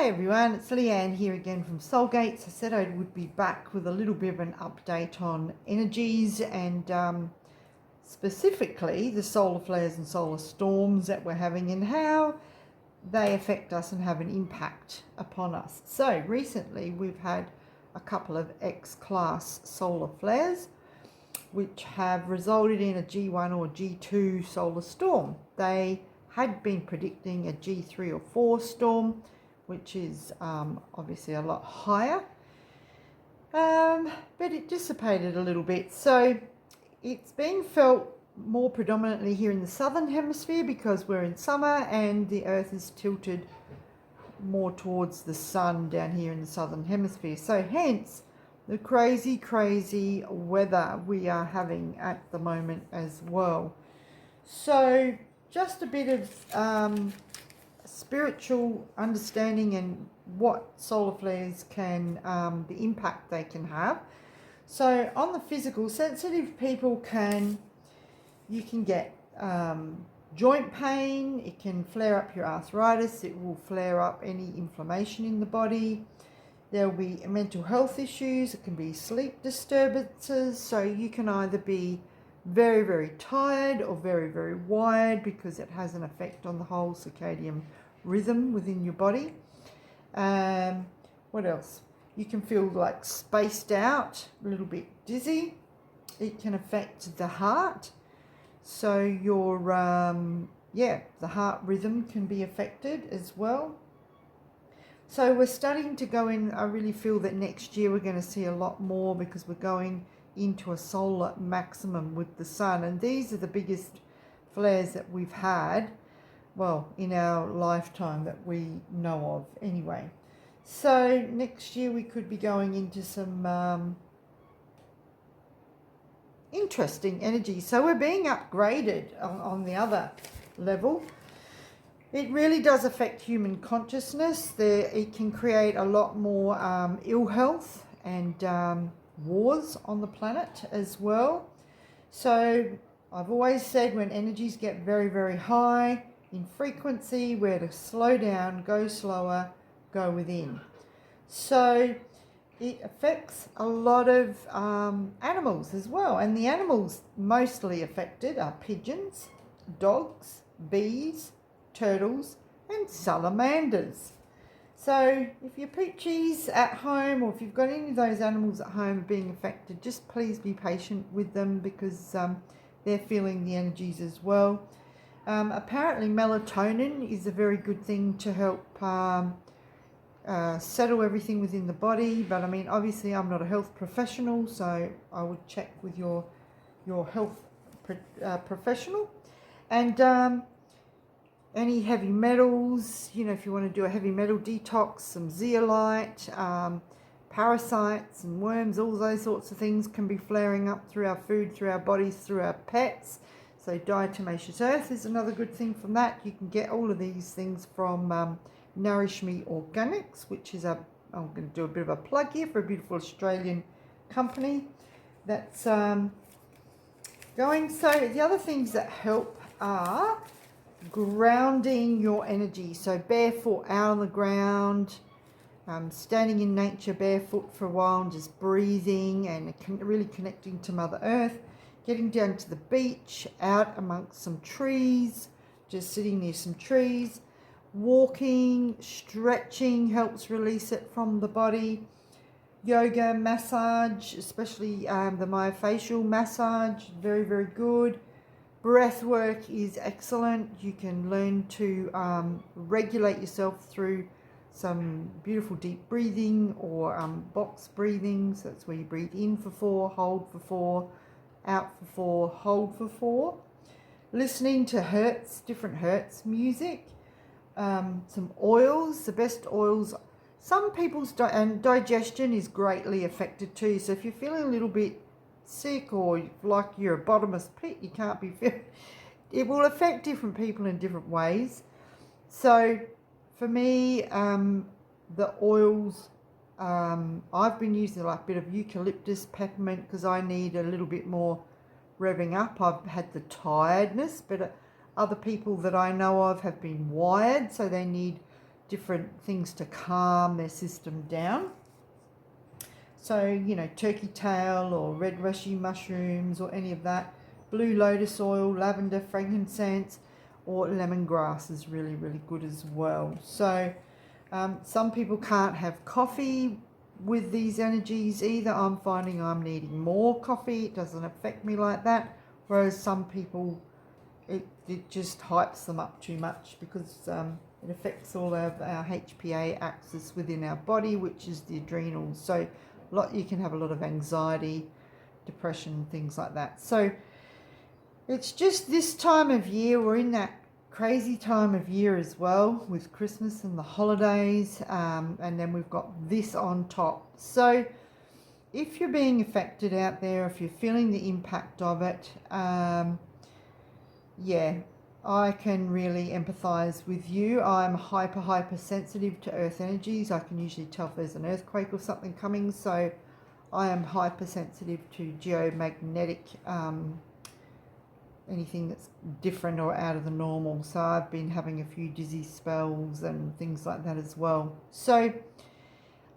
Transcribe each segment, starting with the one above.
Hi everyone, it's Leanne here again from Soul Gates. I said I would be back with a little bit of an update on energies and specifically the solar flares and solar storms that we're having and how they affect us and have an impact upon us. So recently we've had a couple of X-class solar flares which have resulted in a G1 or G2 solar storm. They had been predicting a G3 or 4 storm, which is obviously a lot higher, but it dissipated a little bit. So it's being felt more predominantly here in the southern hemisphere because we're in summer and the earth is tilted more towards the sun down here in the southern hemisphere. So hence the crazy weather we are having at the moment as well. So just a bit of spiritual understanding and what solar flares can, the impact they can have. So on the physical, sensitive people you can get joint pain, it can flare up your arthritis, it will flare up any inflammation in the body. There will be mental health issues, it can be sleep disturbances, so you can either be very tired or very wired because it has an effect on the whole circadian rhythm within your body. What else? You can feel like spaced out, a little bit dizzy. It can affect the heart, so your the heart rhythm can be affected as well. So we're starting to go in. I really feel that next year we're going to see a lot more because we're going into a solar maximum with the sun, and these are the biggest flares that we've had, well, in our lifetime that we know of anyway. So next year we could be going into some interesting energy. So we're being upgraded on the other level. It really does affect human consciousness. It can create a lot more ill health and wars on the planet as well. So I've always said when energies get very high in frequency, we're to slow down, go slower, go within. So it affects a lot of animals as well, and the animals mostly affected are pigeons, dogs, bees, turtles and salamanders. So if your peachies at home, or if you've got any of those animals at home being affected, just please be patient with them because they're feeling the energies as well. Apparently melatonin is a very good thing to help settle everything within the body, but I mean obviously I'm not a health professional, so I would check with your health professional. And any heavy metals, if you want to do a heavy metal detox, some zeolite, parasites and worms, all those sorts of things can be flaring up through our food, through our bodies, through our pets. So diatomaceous earth is another good thing from that. You can get all of these things from Nourish Me Organics, which is I'm going to do a bit of a plug here for a beautiful Australian company that's going. So the other things that help are grounding your energy. So barefoot out on the ground, standing in nature barefoot for a while and just breathing and really connecting to Mother Earth, getting down to the beach, out amongst some trees, just sitting near some trees, walking, stretching helps release it from the body, yoga, massage, especially the myofascial massage, very good. Breath work is excellent. You can learn to regulate yourself through some beautiful deep breathing or box breathing. So that's where you breathe in for 4, hold for 4, out for 4, hold for 4. Listening to different Hertz music. Some oils, the best oils. Some people's digestion is greatly affected too. So if you're feeling a little bit sick or like you're a bottomless pit, you can't be fit, it will affect different people in different ways. So for me, the oils, I've been using like a bit of eucalyptus, peppermint, because I need a little bit more revving up. I've had the tiredness, but other people that I know of have been wired, so they need different things to calm their system down. So, you know, turkey tail or red reishi mushrooms or any of that. Blue lotus oil, lavender, frankincense, or lemongrass is really, really good as well. So some people can't have coffee with these energies either. I'm finding I'm needing more coffee. It doesn't affect me like that. Whereas some people, it just hypes them up too much because it affects all of our HPA axis within our body, which is the adrenals. So you can have a lot of anxiety, depression, things like that. So it's just this time of year, we're in that crazy time of year as well with Christmas and the holidays, and then we've got this on top. So if you're being affected out there, if you're feeling the impact of it, yeah, I can really empathize with you. I'm hyper sensitive to earth energies. I can usually tell if there's an earthquake or something coming, so I am hypersensitive to geomagnetic anything that's different or out of the normal. So I've been having a few dizzy spells and things like that as well. So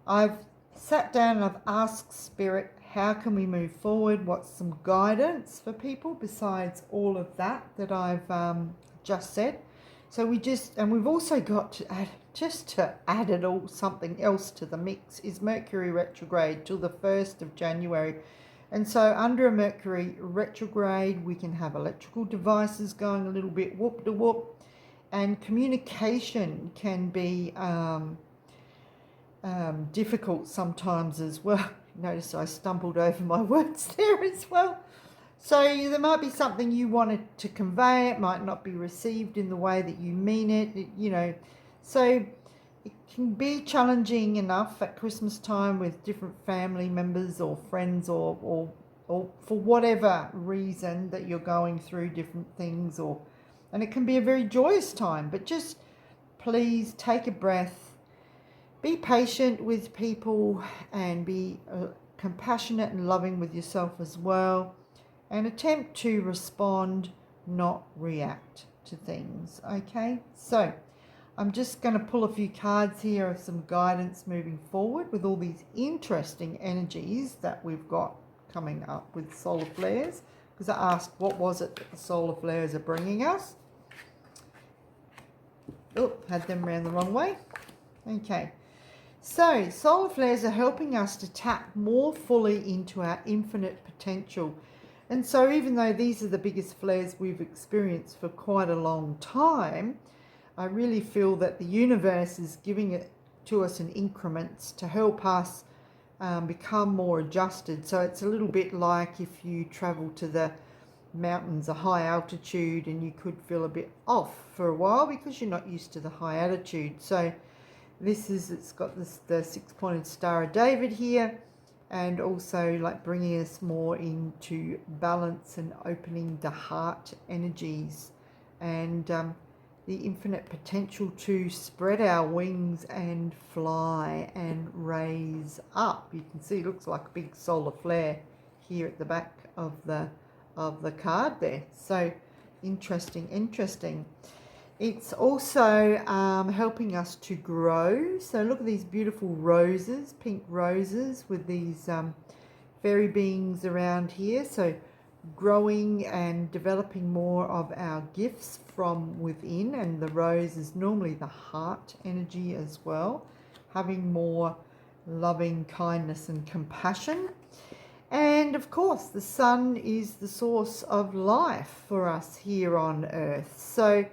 I've sat down and I've asked Spirit, how can we move forward? What's some guidance for people besides all of that I've just said? So we've also got to add, just to add it all, something else to the mix, is Mercury retrograde till the 1st of January. And so under a Mercury retrograde, we can have electrical devices going a little bit whoop-de-whoop, and communication can be difficult sometimes as well. Notice I stumbled over my words there as well. So there might be something you wanted to convey. It might not be received in the way that you mean it, you know. So it can be challenging enough at Christmas time with different family members or friends or for whatever reason that you're going through different things, and it can be a very joyous time. But just please take a breath, be patient with people, and be compassionate and loving with yourself as well, and attempt to respond, not react to things. Okay, so I'm just going to pull a few cards here of some guidance moving forward with all these interesting energies that we've got coming up with solar flares, because I asked what was it that the solar flares are bringing us. Oh, had them around the wrong way. Okay, so solar flares are helping us to tap more fully into our infinite potential. And so even though these are the biggest flares we've experienced for quite a long time, I really feel that the universe is giving it to us in increments to help us become more adjusted. So it's a little bit like if you travel to the mountains, a high altitude, and you could feel a bit off for a while because you're not used to the high altitude. So it's got the 6-pointed Star of David here, and also like bringing us more into balance and opening the heart energies, and the infinite potential to spread our wings and fly and raise up. You can see it looks like a big solar flare here at the back of the card there. So interesting. It's also helping us to grow. So look at these beautiful roses, pink roses with these fairy beings around here. So growing and developing more of our gifts from within, and the rose is normally the heart energy as well, having more loving kindness and compassion. And of course the sun is the source of life for us here on earth. So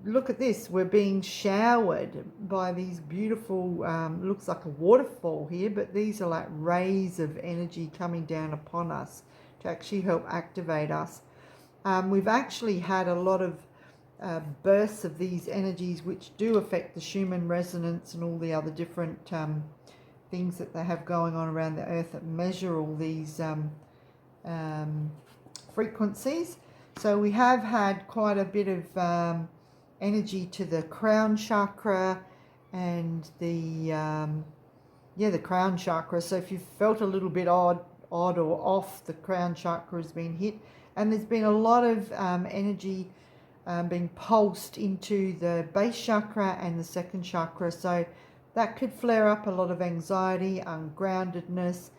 look at this, we're being showered by these beautiful, looks like a waterfall here, but these are like rays of energy coming down upon us to actually help activate us. We've actually had a lot of bursts of these energies which do affect the Schumann resonance and all the other different things that they have going on around the earth that measure all these frequencies. So we have had quite a bit of energy to the crown chakra and the crown chakra. So if you felt a little bit odd or off, the crown chakra has been hit, and there's been a lot of energy being pulsed into the base chakra and the second chakra. So that could flare up a lot of anxiety, ungroundedness,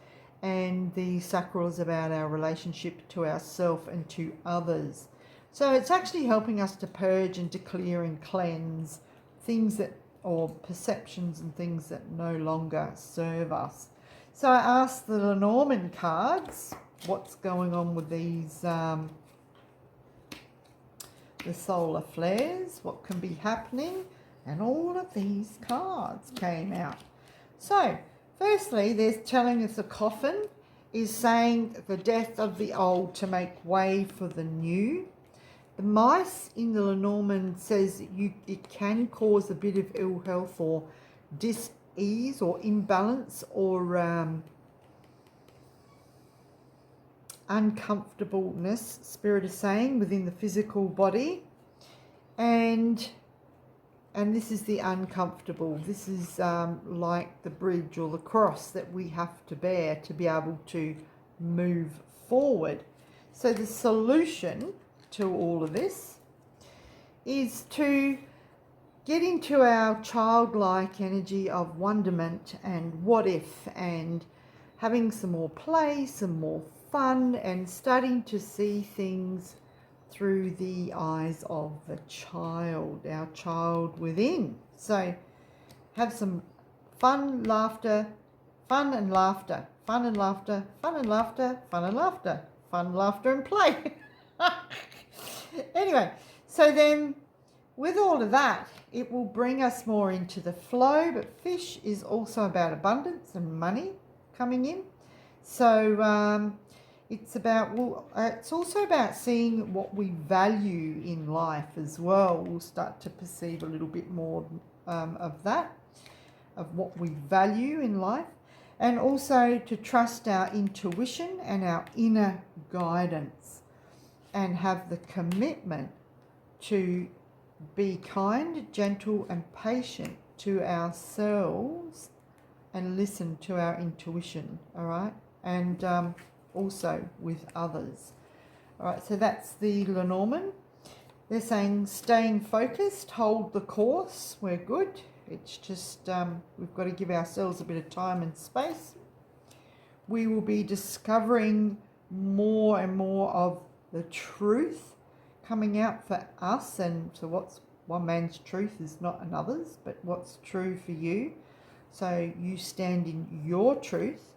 and the sacral is about our relationship to ourself and to others. So it's actually helping us to purge and to clear and cleanse things that, or perceptions and things that no longer serve us. So I asked the Lenormand cards, what's going on with these, the solar flares, what can be happening, and all of these cards came out. So firstly, they're telling us the coffin is saying the death of the old to make way for the new. The mice in the Lenormand says it can cause a bit of ill health or dis-ease or imbalance or uncomfortableness, Spirit is saying, within the physical body. And this is the uncomfortable. This is like the bridge or the cross that we have to bear to be able to move forward. So the solution to all of this is to get into our childlike energy of wonderment and what if, and having some more play, some more fun, and starting to see things through the eyes of the child, our child within. So have some fun, laughter, fun and laughter, fun and laughter, fun and laughter, fun and laughter, fun, laughter and play. Anyway, so then with all of that, it will bring us more into the flow, but fish is also about abundance and money coming in. So it's about, it's also about seeing what we value in life as well. We'll start to perceive a little bit more of that, of what we value in life, and also to trust our intuition and our inner guidance, and have the commitment to be kind, gentle, and patient to ourselves and listen to our intuition, all right? And also with others. All right, so that's the Lenormand. They're saying staying focused, hold the course, we're good. It's just we've got to give ourselves a bit of time and space. We will be discovering more and more of the truth coming out for us, and so what's one man's truth is not another's, but what's true for you. So you stand in your truth,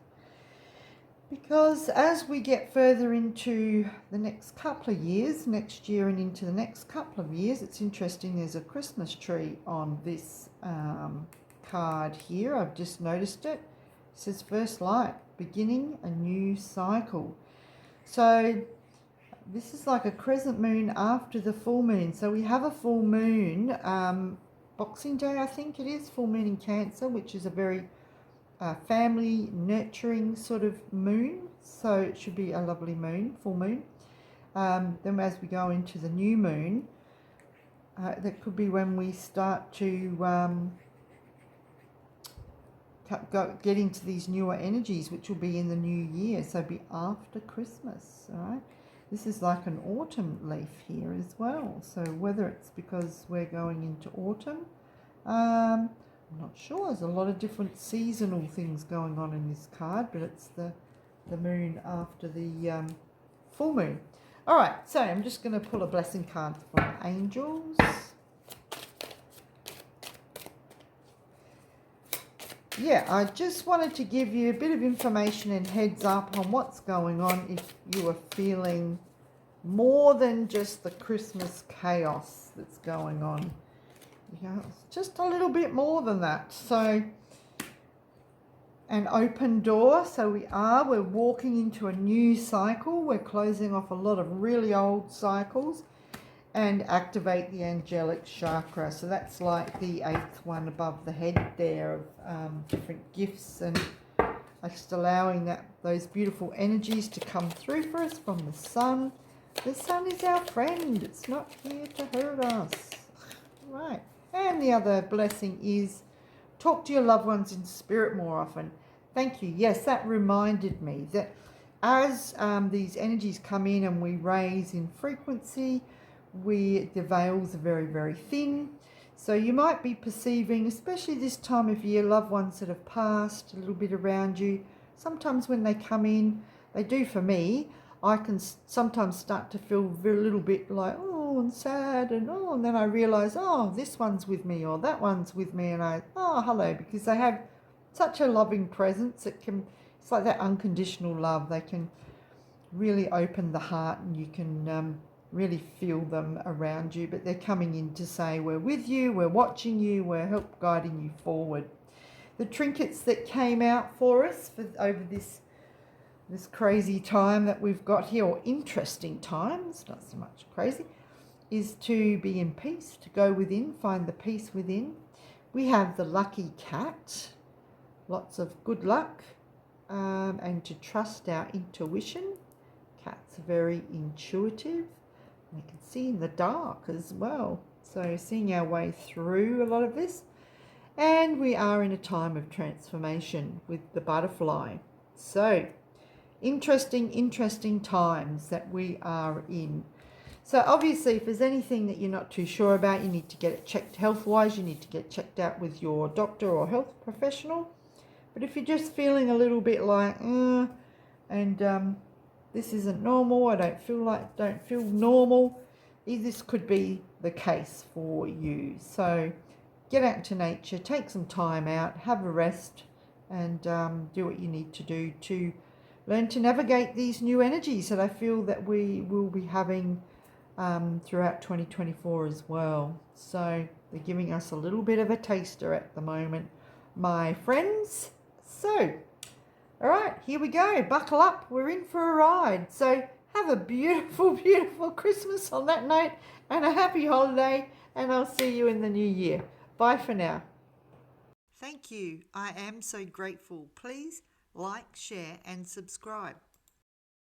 because as we get further into the next couple of years, next year and into the next couple of years, it's interesting, there's a Christmas tree on this card here. I've just noticed it. It says first light, beginning a new cycle. So this is like a crescent moon after the full moon. So we have a full moon, Boxing Day I think it is, full moon in Cancer, which is a very family nurturing sort of moon. So it should be a lovely moon, full moon. Then as we go into the new moon, that could be when we start to get into these newer energies, which will be in the new year. So be after Christmas, all right? This is like an autumn leaf here as well. So whether it's because we're going into autumn, I'm not sure. There's a lot of different seasonal things going on in this card, but it's the moon after the full moon. All right, so I'm just going to pull a blessing card from angels. Yeah, I just wanted to give you a bit of information and heads up on what's going on if you are feeling more than just the Christmas chaos that's going on. Yeah, it's just a little bit more than that. So, an open door. So we're walking into a new cycle. We're closing off a lot of really old cycles and activate the angelic chakra. So that's like the 8th one above the head there of different gifts, and just allowing those beautiful energies to come through for us from the sun. The sun is our friend. It's not here to hurt us. Right. And the other blessing is talk to your loved ones in spirit more often. Thank you. Yes, that reminded me that as these energies come in and we raise in frequency, the veils are very, very thin. So you might be perceiving, especially this time of year, loved ones that have passed a little bit around you. Sometimes when they come in, they do for me, I can sometimes start to feel a little bit like, oh, and sad, and oh, and then I realise, oh, this one's with me or that one's with me, and oh, hello, because they have such a loving presence. It's like that unconditional love. They can really open the heart, and you can really feel them around you, but they're coming in to say, we're with you, we're watching you, we're help guiding you forward. The trinkets that came out for us over this crazy time that we've got here, or interesting times, not so much crazy, is to be in peace, to go within, find the peace within. We have the lucky cat, lots of good luck, and to trust our intuition. Cats are very intuitive. You can see in the dark as well. So seeing our way through a lot of this. And we are in a time of transformation with the butterfly. So interesting times that we are in. So obviously, if there's anything that you're not too sure about, you need to get it checked health-wise. You need to get checked out with your doctor or health professional. But if you're just feeling a little bit like, this isn't normal, I don't feel normal, this could be the case for you. So get out into nature, take some time out, have a rest, and do what you need to do to learn to navigate these new energies that I feel that we will be having throughout 2024 as well. So they're giving us a little bit of a taster at the moment, my friends. So all right, here we go. Buckle up. We're in for a ride. So have a beautiful, beautiful Christmas on that note, and a happy holiday, and I'll see you in the new year. Bye for now. Thank you. I am so grateful. Please like, share, and subscribe.